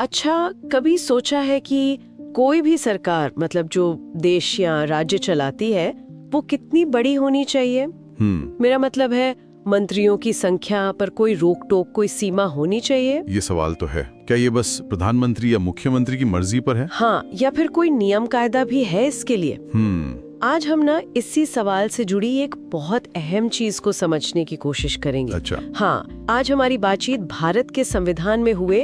अच्छा, कभी सोचा है कि कोई भी सरकार मतलब जो देश या राज्य चलाती है वो कितनी बड़ी होनी चाहिए? मेरा मतलब है मंत्रियों की संख्या पर कोई रोक टोक, कोई सीमा होनी चाहिए? ये सवाल तो है। क्या ये बस प्रधानमंत्री या मुख्यमंत्री की मर्जी पर है? हाँ, या फिर कोई नियम कायदा भी है इसके लिए? आज हम ना इसी सवाल से जुड़ी एक बहुत अहम चीज को समझने की कोशिश करेंगे। अच्छा। हाँ, आज हमारी बातचीत भारत के संविधान में हुए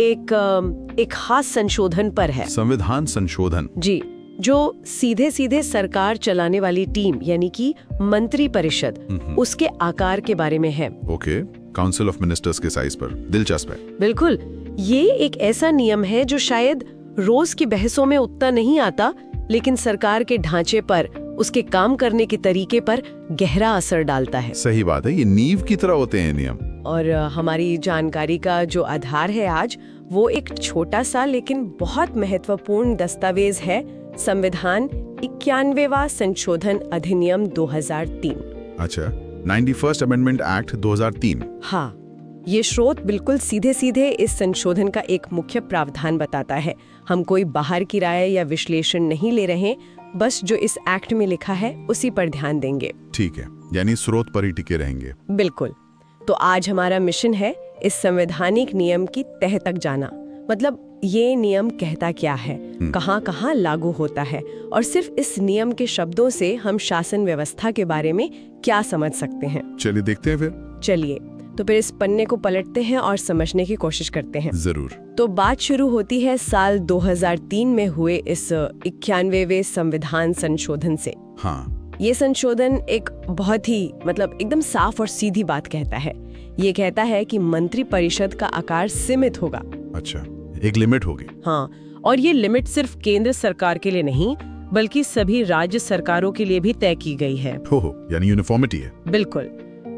एक खास संशोधन पर है। संविधान संशोधन? जी, जो सीधे सीधे सरकार चलाने वाली टीम यानी कि मंत्री परिषद, उसके आकार के बारे में है। ओके, काउंसिल ऑफ मिनिस्टर्स के साइज पर। दिलचस्प है। बिल्कुल, ये एक ऐसा नियम है जो शायद रोज की बहसों में उतना नहीं आता, लेकिन सरकार के ढांचे पर, उसके काम करने के तरीके पर गहरा असर डालता है। सही बात है, ये नींव की तरह होते हैं नियम। और हमारी जानकारी का जो आधार है आज, वो एक छोटा सा लेकिन बहुत महत्वपूर्ण दस्तावेज है, संविधान 91वां संशोधन अधिनियम 2003। अच्छा, 91st अमेंडमेंट एक्ट 2003। हाँ, ये स्रोत बिल्कुल सीधे सीधे इस संशोधन का एक मुख्य प्रावधान बताता है। हम कोई बाहर की राय या विश्लेषण नहीं ले रहे, बस जो इस एक्ट में लिखा है उसी पर ध्यान देंगे। ठीक है, यानी स्रोत पर ही टिके रहेंगे। बिल्कुल। तो आज हमारा मिशन है इस संवैधानिक नियम की तह तक जाना। मतलब ये नियम कहता क्या है, कहाँ-कहाँ लागू होता है, और सिर्फ इस नियम के शब्दों से हम शासन व्यवस्था के बारे में क्या समझ सकते हैं। चलिए देखते हैं फिर। चलिए, तो फिर इस पन्ने को पलटते हैं और समझने की कोशिश करते हैं। जरूर। तो बात शुरू होती है साल 2003 में हुए इस 91वें संविधान संशोधन से। हाँ, ये संशोधन एक बहुत ही मतलब एकदम साफ और सीधी बात कहता है। ये कहता है कि मंत्री परिषद का आकार सीमित होगा। अच्छा, एक लिमिट होगी। हाँ, और ये लिमिट सिर्फ केंद्र सरकार के लिए नहीं, बल्कि सभी राज्य सरकारों के लिए भी तय की गई है। हो, यानी यूनिफॉर्मिटी है। बिल्कुल।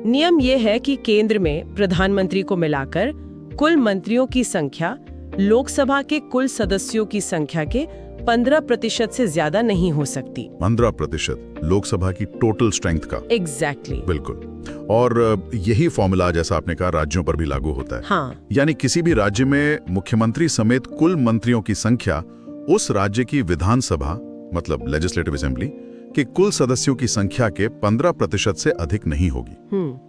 नियम ये है कि केंद्र में प्रधानमंत्री को मिलाकर कुल मंत्रियों की संख्या लोकसभा के कुल सदस्यों की संख्या के 15% से ज्यादा नहीं हो सकती। 15% लोकसभा की टोटल स्ट्रेंथ का? एग्जैक्टली। बिल्कुल। और यही फॉर्मूला, जैसा आपने कहा, राज्यों पर भी लागू होता है। हाँ। यानी किसी भी राज्य में मुख्यमंत्री समेत कुल मंत्रियों की संख्या उस राज्य की विधानसभा मतलब लेजिस्लेटिव असेंबली के कुल सदस्यों की संख्या के 15% से अधिक नहीं होगी।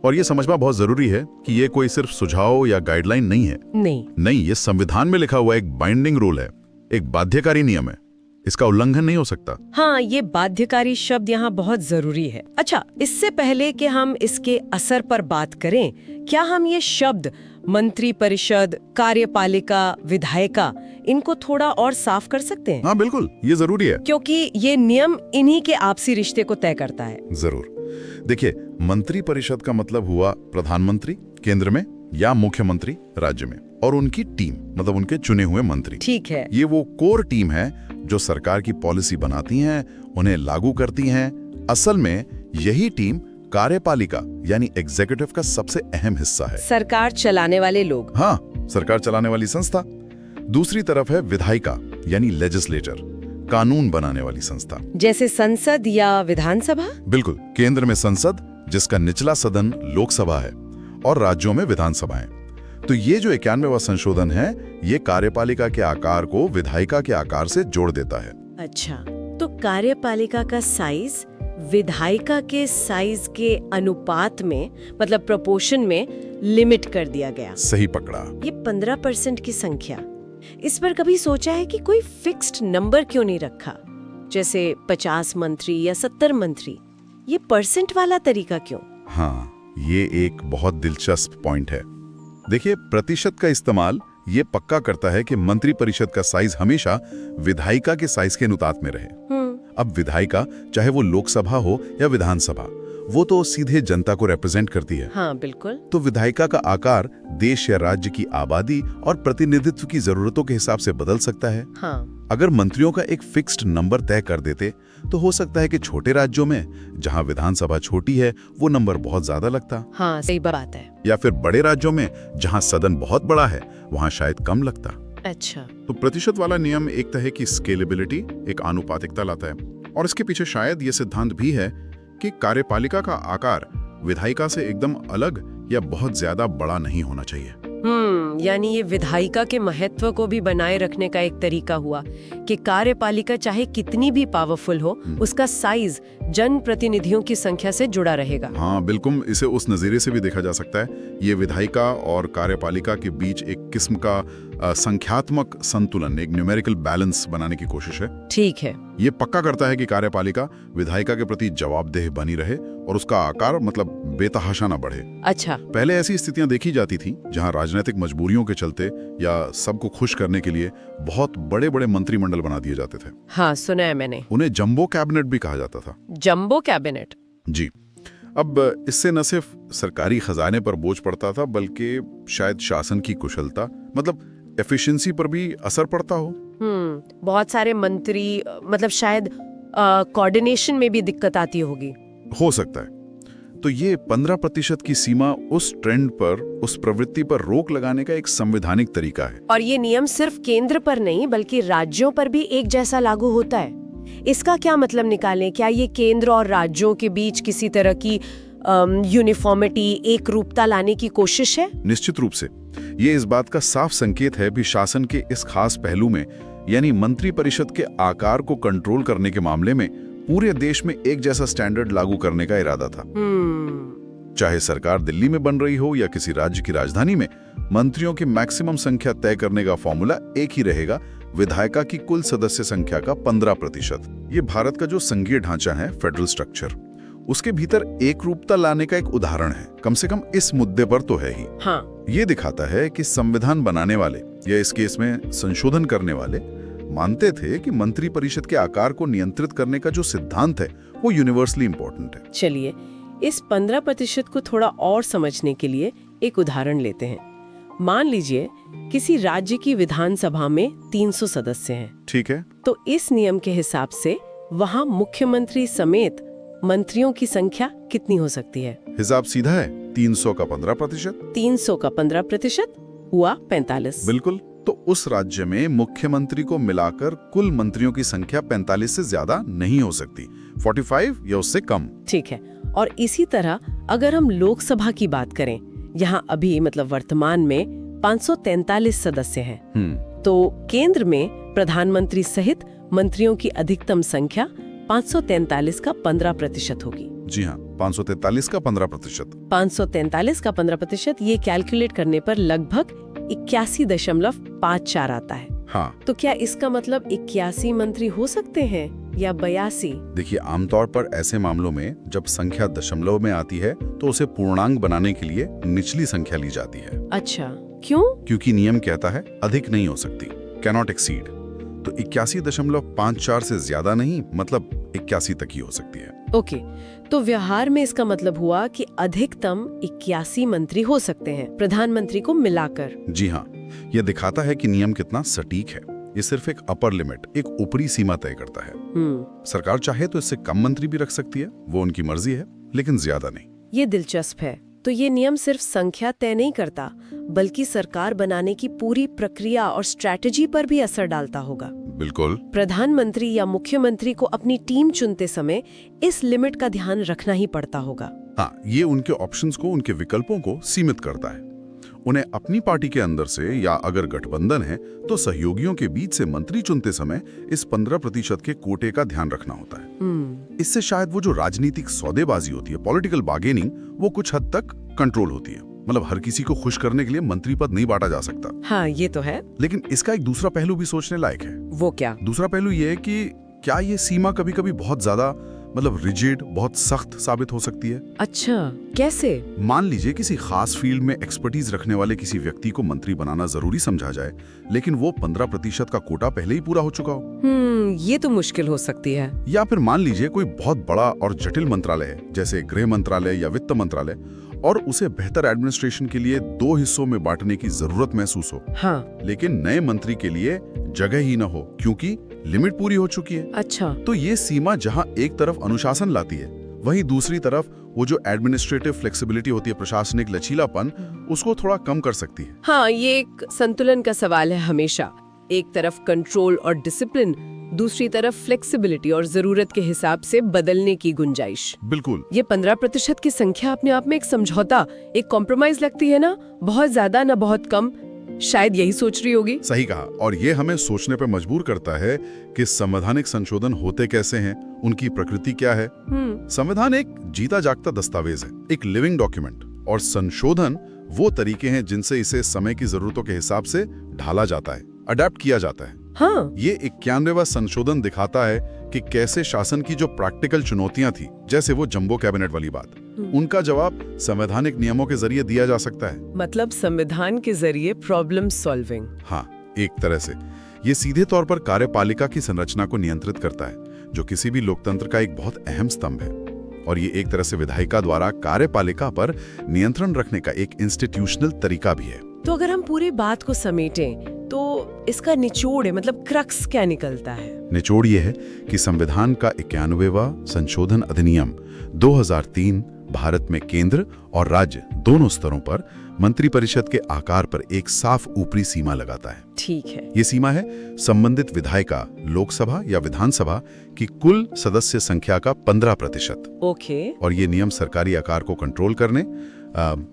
और ये समझना बहुत जरूरी है कि ये कोई सिर्फ सुझाव या गाइडलाइन नहीं है। नहीं, ये संविधान में लिखा हुआ एक बाइंडिंग रूल है, एक बाध्यकारी नियम है। इसका उल्लंघन नहीं हो सकता। हाँ, ये बाध्यकारी शब्द यहाँ बहुत जरूरी है। अच्छा, इससे पहले कि हम इसके असर पर बात करें, क्या हम ये शब्द मंत्री परिषद, कार्यपालिका, विधायिका, इनको थोड़ा और साफ कर सकते हैं? हाँ बिल्कुल, ये जरूरी है, क्योंकि ये नियम इन्हीं के आपसी रिश्ते को तय करता है। जरूर। देखिए, मंत्री परिषद का मतलब हुआ प्रधानमंत्री केंद्र में या मुख्यमंत्री राज्य में, और उनकी टीम मतलब उनके चुने हुए मंत्री। ठीक है। ये वो कोर टीम है जो सरकार की पॉलिसी बनाती हैं, उन्हें लागू करती हैं। असल में यही टीम कार्यपालिका यानी एग्जीक्यूटिव का सबसे अहम हिस्सा है। सरकार चलाने वाले लोग। हाँ, सरकार चलाने वाली संस्था। दूसरी तरफ है विधायिका यानी लेजिस्लेचर, कानून बनाने वाली संस्था, जैसे संसद या विधानसभा। बिल्कुल। केंद्र में संसद, जिसका निचला सदन लोकसभा है, और राज्यों में विधानसभाएं। तो ये जो 91वां संशोधन है, ये कार्यपालिका के आकार को विधायिका के आकार से जोड़ देता है। अच्छा, तो कार्यपालिका का साइज विधायिका के साइज के अनुपात में मतलब प्रोपोर्शन में लिमिट कर दिया गया। सही पकड़ा। ये 15% की संख्या, इस पर कभी सोचा है कि कोई फिक्स्ड नंबर क्यों नहीं रखा, जैसे 50 मंत्री या 70 मंत्री? ये परसेंट वाला तरीका क्यों? हाँ, ये एक बहुत दिलचस्प पॉइंट है। देखिए, प्रतिशत का इस्तेमाल ये पक्का करता है कि मंत्री परिषद का साइज हमेशा विधायिका के साइज के अनुपात में रहे। अब विधायिका, चाहे वो लोकसभा हो या विधानसभा, वो तो सीधे जनता को रिप्रेजेंट करती है। हाँ बिल्कुल। तो विधायिका का आकार देश या राज्य की आबादी और प्रतिनिधित्व की जरूरतों के हिसाब से बदल सकता है। हाँ। अगर मंत्रियों का एक फिक्स्ड नंबर तय कर देते तो हो सकता है कि छोटे राज्यों में, जहां विधानसभा छोटी है, वो नंबर बहुत ज्यादा लगता। हाँ, सही बात है। या फिर बड़े राज्यों में, जहां सदन बहुत बड़ा है, वहां शायद कम लगता। अच्छा। तो प्रतिशत वाला नियम एक तरह की स्केलेबिलिटी, एक आनुपातिकता लाता है, और इसके पीछे शायद ये सिद्धांत भी है कि कार्यपालिका का आकार विधायिका से एकदम अलग या बहुत ज्यादा बड़ा नहीं होना चाहिए। यानी ये विधायिका के महत्व को भी बनाए रखने का एक तरीका हुआ कि कार्यपालिका चाहे कितनी भी पावरफुल हो, उसका साइज जनप्रतिनिधियों की संख्या से जुड़ा रहेगा। हाँ बिल्कुल, इसे उस नज़रिए से भी देखा जा सकता है। ये विधायिका और कार्यपालिका के बीच एक किस्म का संख्यात्मक संतुलन, एक न्यूमेरिकल बैलेंस बनाने की कोशिश है। ठीक है। ये पक्का करता है कि कार्यपालिका विधायिका के प्रति जवाबदेह बनी रहे और उसका आकार मतलब बेतहाशा ना बढ़े। अच्छा। पहले ऐसी स्थितियां देखी जाती थी जहां राजनीतिक मजबूरियों के चलते या सबको खुश करने के लिए बहुत बड़े बड़े मंत्रिमंडल बना दिए जाते थे। हाँ, सुना है मैंने। उन्हें जंबो कैबिनेट भी कहा जाता था। Jumbo cabinet? जी। अब इससे न सिर्फ सरकारी खजाने पर बोझ पड़ता था, बल्कि शायद शासन की कुशलता मतलब एफिशिएंसी पर भी असर पड़ता हो। बहुत सारे मंत्री मतलब शायद कोऑर्डिनेशन में भी दिक्कत आती होगी। हो सकता है। तो ये 15% की सीमा उस ट्रेंड पर, उस प्रवृत्ति पर रोक लगाने का एक संवैधानिक तरीका है। और ये नियम सिर्फ केंद्र पर नहीं बल्कि राज्यों पर भी एक जैसा लागू होता है। इसका क्या मतलब निकालें? क्या ये केंद्र और राज्यों के बीच किसी तरह की यूनिफॉर्मिटी, एक रूपता लाने की कोशिश है? निश्चित रूप से। ये इस बात का साफ संकेत है कि शासन के इस खास पहलू में, यानी मंत्री परिषद के आकार को कंट्रोल करने के मामले में पूरे देश में एक जैसा स्टैंडर्ड लागू करने का इरादा था। चाहे सरकार दिल्ली में बन रही हो या किसी राज्य की राजधानी में, मंत्रियों की मैक्सिमम संख्या तय करने का फॉर्मूला एक ही रहेगा, विधायिका की कुल सदस्य संख्या का 15%। ये भारत का जो संघीय ढांचा है, फेडरल स्ट्रक्चर, उसके भीतर एक रूपता लाने का एक उदाहरण है। कम से कम इस मुद्दे पर तो है ही। हाँ। ये दिखाता है कि संविधान बनाने वाले या इस केस में संशोधन करने वाले मानते थे कि मंत्री परिषद के आकार को नियंत्रित करने का जो सिद्धांत है वो यूनिवर्सली इंपॉर्टेंट है। चलिए इस 15% को थोड़ा और समझने के लिए एक उदाहरण लेते हैं। मान लीजिए किसी राज्य की विधानसभा में 300 सदस्य हैं। ठीक है। तो इस नियम के हिसाब से वहाँ मुख्यमंत्री समेत मंत्रियों की संख्या कितनी हो सकती है? हिसाब सीधा है, 300 का 15%। 300 का 15% हुआ 45। बिल्कुल। तो उस राज्य में मुख्यमंत्री को मिलाकर कुल मंत्रियों की संख्या 45 से ज्यादा नहीं हो सकती, 45 या उससे कम। ठीक है। और इसी तरह अगर हम लोकसभा की बात करें, यहाँ अभी मतलब वर्तमान में 543 सदस्य हैं। तो केंद्र में प्रधानमंत्री सहित मंत्रियों की अधिकतम संख्या 543 का 15% होगी। जी हाँ, 543 का 15%। 543 का 15% ये कैलकुलेट करने पर लगभग 81.54 आता है। हाँ। तो क्या इसका मतलब 81 मंत्री हो सकते हैं या 82? देखिए, आमतौर पर ऐसे मामलों में जब संख्या दशमलव में आती है तो उसे पूर्णांक बनाने के लिए निचली संख्या ली जाती है। अच्छा, क्यों? क्योंकि नियम कहता है अधिक नहीं हो सकती, कैनॉट एक्सीड। तो 81.54 से ज्यादा नहीं, मतलब 81 तक ही हो सकती है। ओके, तो व्यवहार में इसका मतलब हुआ कि अधिकतम 81 मंत्री हो सकते हैं प्रधानमंत्री को मिलाकर। जी हाँ, यह दिखाता है कि नियम कितना सटीक है। ये सिर्फ एक अपर लिमिट, एक ऊपरी सीमा तय करता है। सरकार चाहे तो इससे कम मंत्री भी रख सकती है, वो उनकी मर्जी है, लेकिन ज्यादा नहीं। ये दिलचस्प है। तो ये नियम सिर्फ संख्या तय नहीं करता, बल्कि सरकार बनाने की पूरी प्रक्रिया और स्ट्रैटेजी पर भी असर डालता होगा। बिल्कुल। प्रधानमंत्री या मुख्यमंत्री को अपनी टीम चुनते समय इस लिमिट का ध्यान रखना ही पड़ता होगा। हाँ, ये उनके ऑप्शंस को, उनके विकल्पों को सीमित करता है। उन्हें अपनी पार्टी के अंदर से या अगर गठबंधन है तो सहयोगियों के बीच से मंत्री चुनते समय इस 15% के कोटे का ध्यान रखना होता है। इससे शायद वो जो राजनीतिक सौदेबाजी होती है, पॉलिटिकल बार्गेनिंग, वो कुछ हद तक कंट्रोल होती है। मतलब हर किसी को खुश करने के लिए मंत्री पद नहीं बांटा जा सकता। हाँ, ये तो है। लेकिन इसका एक दूसरा पहलू भी सोचने लायक है। वो क्या? दूसरा पहलू ये है कि क्या ये सीमा कभी कभी बहुत ज्यादा मतलब रिजिड, बहुत सख्त साबित हो सकती है। अच्छा, कैसे? मान लीजिए किसी खास फील्ड में एक्सपर्टीज रखने वाले किसी व्यक्ति को मंत्री बनाना जरूरी समझा जाए, लेकिन वो 15% का कोटा पहले ही पूरा हो चुका हो। ये तो मुश्किल हो सकती है। या फिर मान लीजिए कोई बहुत बड़ा और जटिल मंत्रालय है, जैसे गृह मंत्रालय या वित्त मंत्रालय, और उसे बेहतर एडमिनिस्ट्रेशन के लिए 2 हिस्सों में बांटने की जरूरत महसूस हो। हाँ। लेकिन नए मंत्री के लिए जगह ही न हो क्योंकि लिमिट पूरी हो चुकी है। अच्छा। तो ये सीमा जहां एक तरफ अनुशासन लाती है, वहीं दूसरी तरफ वो जो एडमिनिस्ट्रेटिव फ्लेक्सिबिलिटी होती है, प्रशासनिक लचीलापन, उसको थोड़ा कम कर सकती है। हाँ, ये एक संतुलन का सवाल है हमेशा। एक तरफ कंट्रोल और डिसिप्लिन, दूसरी तरफ फ्लेक्सिबिलिटी और जरूरत के हिसाब से बदलने की गुंजाइश। बिल्कुल। ये 15% की संख्या अपने आप में एक समझौता, एक कॉम्प्रोमाइज लगती है ना, बहुत ज्यादा ना बहुत कम, शायद यही सोच रही होगी। सही कहा, और ये हमें सोचने पर मजबूर करता है कि संवैधानिक संशोधन होते कैसे हैं, उनकी प्रकृति क्या है। संविधान एक जीता जागता दस्तावेज है, एक लिविंग डॉक्यूमेंट, और संशोधन वो तरीके हैं जिनसे इसे समय की जरूरतों के हिसाब से ढाला जाता है, अडेप्ट किया जाता है। हाँ। ये 91वां संशोधन दिखाता है कि कैसे शासन की जो प्रैक्टिकल चुनौतियां थी, जैसे वो जंबो कैबिनेट वाली बात, उनका जवाब संवैधानिक नियमों के जरिए दिया जा सकता है। मतलब संविधान के जरिए प्रॉब्लम सॉल्विंग। हाँ, एक तरह से ये सीधे तौर पर कार्यपालिका की संरचना को नियंत्रित करता है, जो किसी भी लोकतंत्र का एक बहुत अहम स्तंभ है। और ये एक तरह से विधायिका द्वारा कार्यपालिका पर नियंत्रण रखने का एक इंस्टीट्यूशनल तरीका भी है। तो अगर हम पूरी बात को समेटें तो इसका निचोड़ है, मतलब क्रक्स क्या निकलता है? निचोड़ ये है कि संविधान का 91वां संशोधन अधिनियम 2003 भारत में केंद्र और राज्य दोनों स्तरों पर मंत्रिपरिषद के आकार पर एक साफ ऊपरी सीमा लगाता है। ठीक है। ये सीमा है संबंधित विधायिका लोकसभा या विधानसभा की कुल सदस्य संख्या का 15%। ओके। और ये नियम सरकारी आकार को कंट्रोल करने,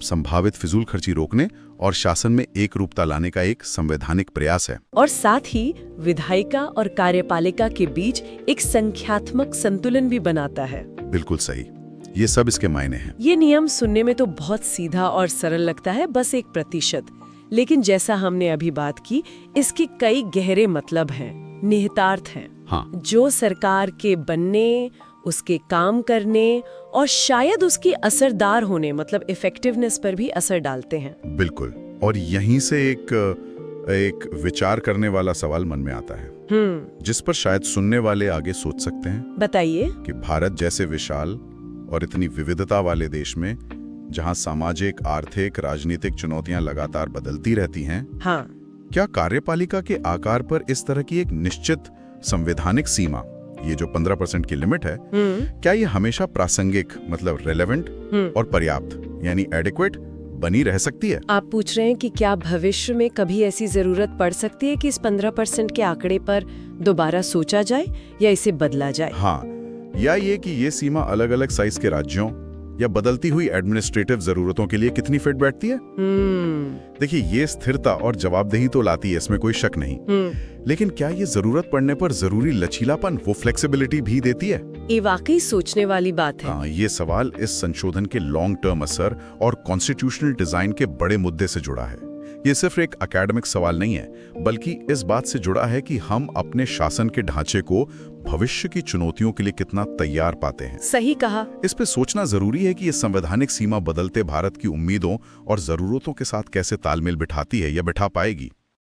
संभावित फिजूल खर्ची रोकने और शासन में एक रूपता लाने का एक संवैधानिक प्रयास है। और साथ ही विधायिका और कार्यपालिका के बीच एक संख्यात्मक संतुलन भी बनाता है। बिल्कुल सही, ये सब इसके मायने हैं। ये नियम सुनने में तो बहुत सीधा और सरल लगता है, बस 1%, लेकिन जैसा हमने अभी बात की, इसके कई गहरे मतलब हैं, निहितार्थ हैं। हाँ। जो सरकार के बनने, उसके काम करने और शायद उसकी असरदार होने, मतलब इफेक्टिवनेस पर भी असर डालते हैं। बिल्कुल। और यहीं से एक विचार करने वाला सवाल मन में आता है, जिस पर शायद सुनने वाले आगे सोच सकते हैं। बताइए। कि भारत जैसे विशाल और इतनी विविधता वाले देश में, जहां सामाजिक, आर्थिक, राजनीतिक चुनौतियां लगातार बदलती रहती हैं, हाँ, क्या कार्यपालिका के आकार पर इस तरह की एक निश्चित संवैधानिक सीमा, ये जो 15% की लिमिट है, क्या ये हमेशा प्रासंगिक, मतलब रेलेवेंट और पर्याप्त, यानी एडिक्वेट बनी रह सकती है? आप पूछ रहे हैं कि क्या भविष्य में कभी ऐसी जरूरत पड़ सकती है कि इस 15% के आंकड़े पर दोबारा सोचा जाए या इसे बदला जाए? हाँ, या ये कि ये सीमा अलग अलग साइज के राज्यों या बदलती हुई एडमिनिस्ट्रेटिव जरूरतों के लिए कितनी फिट बैठती है। देखिए, ये स्थिरता और जवाबदेही तो लाती है, इसमें कोई शक नहीं, लेकिन क्या ये जरूरत पड़ने पर जरूरी लचीलापन, वो फ्लेक्सिबिलिटी भी देती है? ये वाकई सोचने वाली बात है। हाँ, ये सवाल इस संशोधन के लॉन्ग टर्म असर और कॉन्स्टिट्यूशनल डिजाइन के बड़े मुद्दे से जुड़ा है। ये सिर्फ एक एकेडमिक सवाल नहीं है, बल्कि इस बात से जुड़ा है कि हम अपने शासन के ढांचे को भविष्य की चुनौतियों के लिए कितना तैयार पाते हैं। सही कहा। इस पे सोचना जरूरी है कि ये संवैधानिक सीमा बदलते भारत की उम्मीदों और जरूरतों के साथ कैसे तालमेल बिठाती है या बिठा पाएगी।